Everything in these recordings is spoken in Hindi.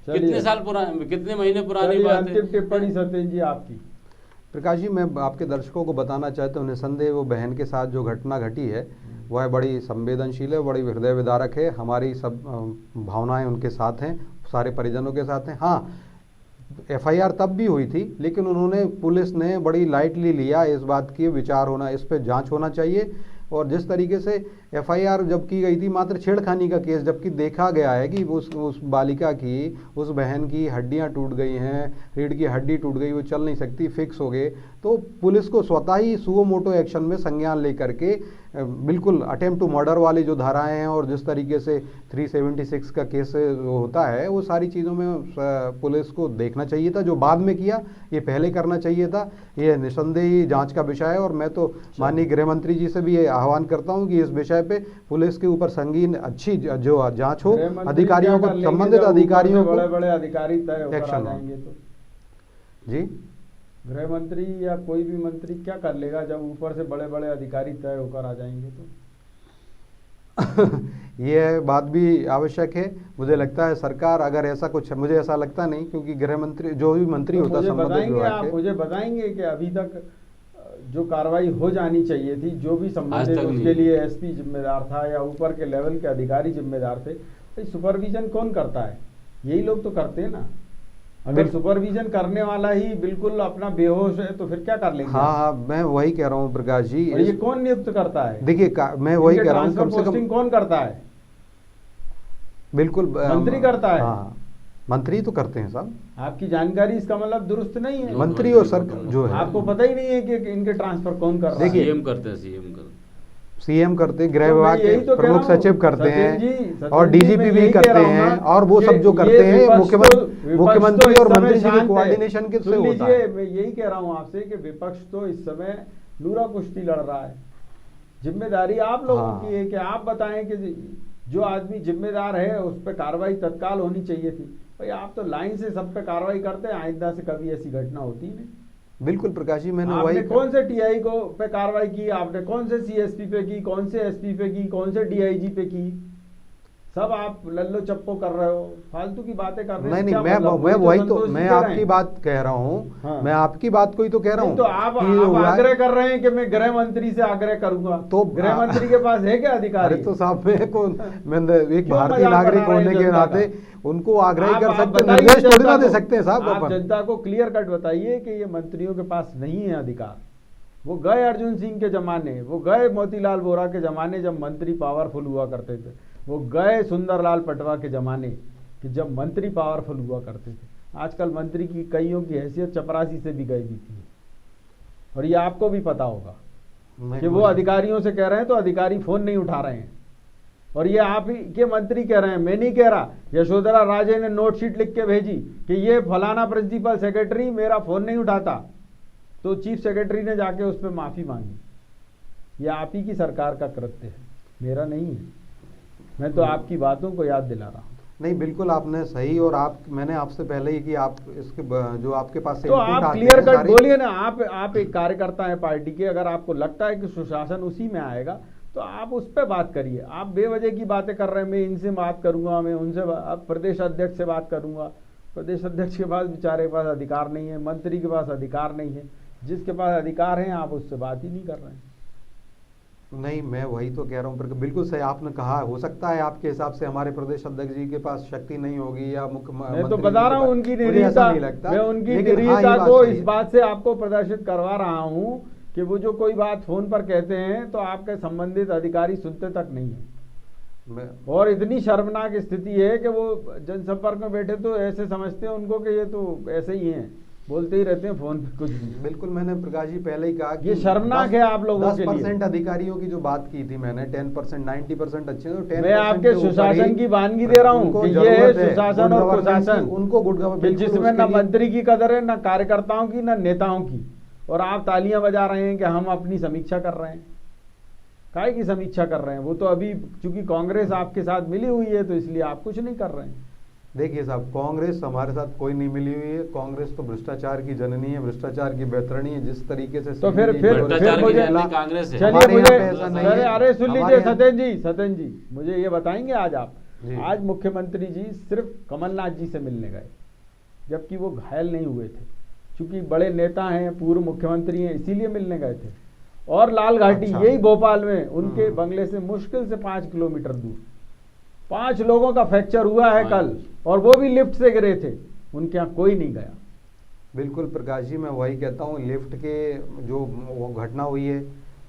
कितने साल पुराने, कितने महीने पुरानी बात है। अंतिम टिप्पणी सत्येंद्र जी आपकी। प्रकाश जी, मैं आपके दर्शकों को बताना चाहता हूँ, निसंदेह वो बहन के साथ जो घटना घटी है वह बड़ी संवेदनशील है, बड़ी हृदय विदारक है। हमारी सब भावनाएं उनके साथ हैं, सारे परिजनों के साथ हैं। हाँ, एफआईआर तब भी हुई थी, लेकिन उन्होंने, पुलिस ने बड़ी लाइटली लिया इस बात की, विचार होना, इस पर जांच होना चाहिए। और जिस तरीके से एफआईआर जब की गई थी मात्र छेड़खानी का केस, जबकि देखा गया है कि उस बालिका की, उस बहन की हड्डियां टूट गई हैं, रीढ़ की हड्डी टूट गई, वो चल नहीं सकती, फिक्स हो गए, तो पुलिस को स्वतः ही सुओ मोटो एक्शन में संज्ञान लेकर के बिल्कुल अटेम्प्ट टू मर्डर वाली जो धाराएं हैं और जिस तरीके से 376 का केस होता है, वो सारी चीज़ों में पुलिस को देखना चाहिए था। जो बाद में किया, ये पहले करना चाहिए था। ये निसंदेही जांच का विषय है और मैं तो माननीय गृह मंत्री जी से भी ये आह्वान करता हूं कि इस विषय पे पुलिस के ऊपर संगीन अच्छी जो जांच हो, अधिकारियों को, संबंधित अधिकारियों को, बड़े-बड़े अधिकारी तय होकर आ जाएंगे तो जी, गृह मंत्री या कोई भी मंत्री क्या कर लेगा जब ऊपर से बड़े-बड़े अधिकारी तय होकर आ जाएंगे तो ये बात भी आवश्यक है। मुझे लगता है सरकार अगर ऐसा कुछ, मुझे ऐसा लगता नहीं, क्योंकि गृह मंत्री, जो भी मंत्री होता है संबंधित विभाग के, आप मुझे बताएंगे कि अभी तक जो कार्रवाई हो जानी चाहिए थी, जो भी संबंधित, उसके लिए एसपी जिम्मेदार था या ऊपर के लेवल के अधिकारी जिम्मेदार थे, तो सुपरविजन कौन करता है? यही लोग तो करते हैं ना। अगर सुपरविजन करने वाला ही बिल्कुल अपना बेहोश है तो फिर क्या कर लेंगे? हाँ, मैं वही कह रहा हूँ प्रकाश जी। ये कौन नियुक्त करता है? देखिए, मैं वही कह रहा हूँ, कम से कम कौन करता है? बिल्कुल मंत्री करता है। हाँ, मंत्री तो करते हैं साहब। आपकी जानकारी इसका मतलब दुरुस्त नहीं है। मंत्री और सरकार जो है, आपको पता ही नहीं है कि इनके ट्रांसफर कौन कर रहा है। सीएम करते हैं, सीएम करते, गृह विभाग के प्रमुख सचिव करते हैं और डीजीपी भी करते हैं, और वो सब जो करते हैं मुख्यमंत्री और मंत्री जी के कोऑर्डिनेशन के से होता है। मैं यही कह रहा हूं आपसे कि विपक्ष तो इस समय नूरा कुश्ती लड़ रहा है। जिम्मेदारी आप लोगों की है कि आप बताएं कि जो आदमी जिम्मेदार है उस पर कार्रवाई तत्काल होनी चाहिए थी। भाई आप तो लाइन से सब पे कार्रवाई करते हैं, आइंदा से कभी ऐसी घटना होती नहीं। बिल्कुल प्रकाश जी, मैंने आपने कौन से टीआई को पे कार्रवाई की, आपने कौन से सीएसपी पे की, कौन से एसपी पे की, कौन से डीआईजी पे की? सब आप लल्लो चप्पो कर रहे हो, फालतू की बातें कर रहे हो। नहीं, मैं वही तो, मैं आपकी बात कह रहा हूँ। हाँ। मैं आपकी बात को ही तो कह रहा हूँ। तो आप आग्रह कर रहे हैं कि मैं गृह मंत्री से आग्रह करूंगा, तो गृह मंत्री के पास है क्या अधिकारी? तो साहब, मैं एक भारतीय नागरिक होने के नाते उनको आग्रह कर सकते, निर्देश थोड़ी ना दे सकते हैं साहब। आप जनता को क्लियर कट बताइए कि ये मंत्रियों के पास नहीं है अधिकार। वो गए अर्जुन सिंह के जमाने, वो गए मोतीलाल वोरा के जमाने जब मंत्री पावरफुल हुआ करते थे, वो गए सुंदरलाल पटवा के जमाने कि जब मंत्री पावरफुल हुआ करते थे। आजकल मंत्री की कईयों की हैसियत चपरासी से भी गई बीती है, और ये आपको भी पता होगा कि वो अधिकारियों से कह रहे हैं तो अधिकारी फोन नहीं उठा रहे हैं, और ये आप ही के मंत्री कह रहे हैं, मैं नहीं कह रहा। यशोधरा राजे ने नोटशीट लिख के भेजी कि ये फलाना प्रिंसिपल सेक्रेटरी मेरा फोन नहीं उठाता, तो चीफ सेक्रेटरी ने जाके उस पर माफी मांगी। ये आप ही की सरकार का कृत्य है, मेरा नहीं है। मैं तो आपकी बातों को याद दिला रहा हूँ। नहीं, बिल्कुल आपने सही, और मैंने आपसे पहले ही कि आप इसके जो आपके पास तो आप क्लियर कट बोलिए ना। आप एक कार्यकर्ता है पार्टी के, अगर आपको लगता है कि सुशासन उसी में आएगा तो आप उस पर बात करिए। आप बेवजह की बातें कर रहे हैं, मैं इनसे बात करूंगा, मैं उनसे, अब प्रदेश अध्यक्ष से बात करूंगा। प्रदेश अध्यक्ष के पास बेचारे के पास अधिकार नहीं है, मंत्री के पास अधिकार नहीं है। जिसके पास अधिकार है आप उससे बात ही नहीं कर रहे हैं। नहीं, मैं वही तो कह रहा हूँ, बिल्कुल सही आपने कहा। हो सकता है आपके हिसाब से हमारे प्रदेश अध्यक्ष जी के पास शक्ति नहीं होगी, या मुख्यमंत्री, मैं तो बता रहा हूँ उनकी निरीता, मैं उनकी निरीता को इस बात से आपको प्रदर्शित करवा रहा हूँ कि वो जो कोई बात फोन पर कहते हैं तो आपके संबंधित अधिकारी सुनते तक नहीं है। और इतनी शर्मनाक स्थिति है कि वो जनसंपर्क में बैठे तो ऐसे समझते हैं उनको कि ये तो ऐसे ही हैं, बोलते ही रहते हैं फोन पे कुछ भी। बिल्कुल, मैंने प्रकाश जी पहले ही कहा कि ये शर्मनाक है आप लोगों के लिए। 10% अधिकारियों की जो बात की थी मैंने, 10%, 90% अच्छे, तो 10% मैं आपके सुशासन की वानगी दे रहा हूँ कि ये है सुशासन और प्रशासन, उनको गुड गवर्नेंस, जिसमें न मंत्री की कदर है, न कार्यकर्ताओं की, न नेताओं की। और आप तालियां बजा रहे हैं कि हम अपनी समीक्षा कर रहे हैं। काय की समीक्षा कर रहे हैं? वो तो अभी चूंकि कांग्रेस आपके साथ मिली हुई है तो इसलिए आप कुछ नहीं कर रहे हैं। देखिए साहब, कांग्रेस हमारे साथ कोई नहीं मिली हुई है। कांग्रेस तो भ्रष्टाचार की जननी है, भ्रष्टाचार की बैतरणी है। जिस तरीके से तो फिर मुझे कांग्रेस है। चलिए, मुझे अरे सुन लीजिए सत्येंद्र जी, मुझे ये बताएंगे आज आप जी। आज मुख्यमंत्री जी सिर्फ कमलनाथ जी से मिलने गए, जबकि वो घायल नहीं हुए थे, क्योंकि बड़े नेता हैं, पूर्व मुख्यमंत्री हैं, इसीलिए मिलने गए थे। और लाल घाटी अच्छा। यही भोपाल में उनके बंगले से मुश्किल से 5 किलोमीटर दूर 5 लोगों का फ्रैक्चर हुआ है कल, और वो भी लिफ्ट से गिरे थे, उनके यहाँ कोई नहीं गया। बिल्कुल प्रकाश जी, मैं वही कहता हूँ, लिफ्ट के जो वो घटना हुई है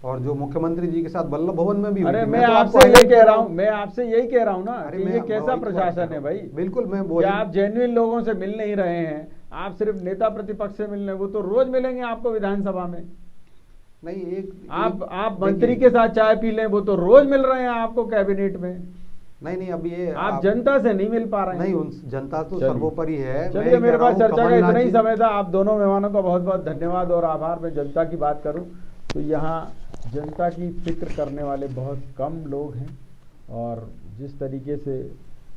और जो मुख्यमंत्री जी के साथ वल्लभ भवन में भी हुई अरे थी, मैं तो आपसे आपको यही highlight कह कर रहा हूँ, मैं आपसे यही कह रहा हूँ ना अरे कि मैं ये कैसा वही तो बात प्रशासन कर है रहा हूँ। भाई। बिल्कुल मैं कि वही आप जेन्युइन लोगों से मिल नहीं रहे हैं, आप सिर्फ नेता प्रतिपक्ष से मिल रहे हैं। वो तो रोज मिलेंगे आपको विधानसभा में। नहीं एक आप मंत्री के साथ चाय पी लें, वो तो रोज मिल रहे हैं आपको कैबिनेट में। नहीं अब ये आप जनता से नहीं मिल पा रहे हैं। नहीं, उन जनता तो चलिए। सर्वोपरि है। मैं चलिए, ये मेरे कह रहा पास हूँ, चर्चा का कमलनाथ इतना ही जी- समय था। आप दोनों मेहमानों का बहुत बहुत धन्यवाद और आभार। मैं जनता की बात करूं तो यहाँ जनता की फिक्र करने वाले बहुत कम लोग हैं, और जिस तरीके से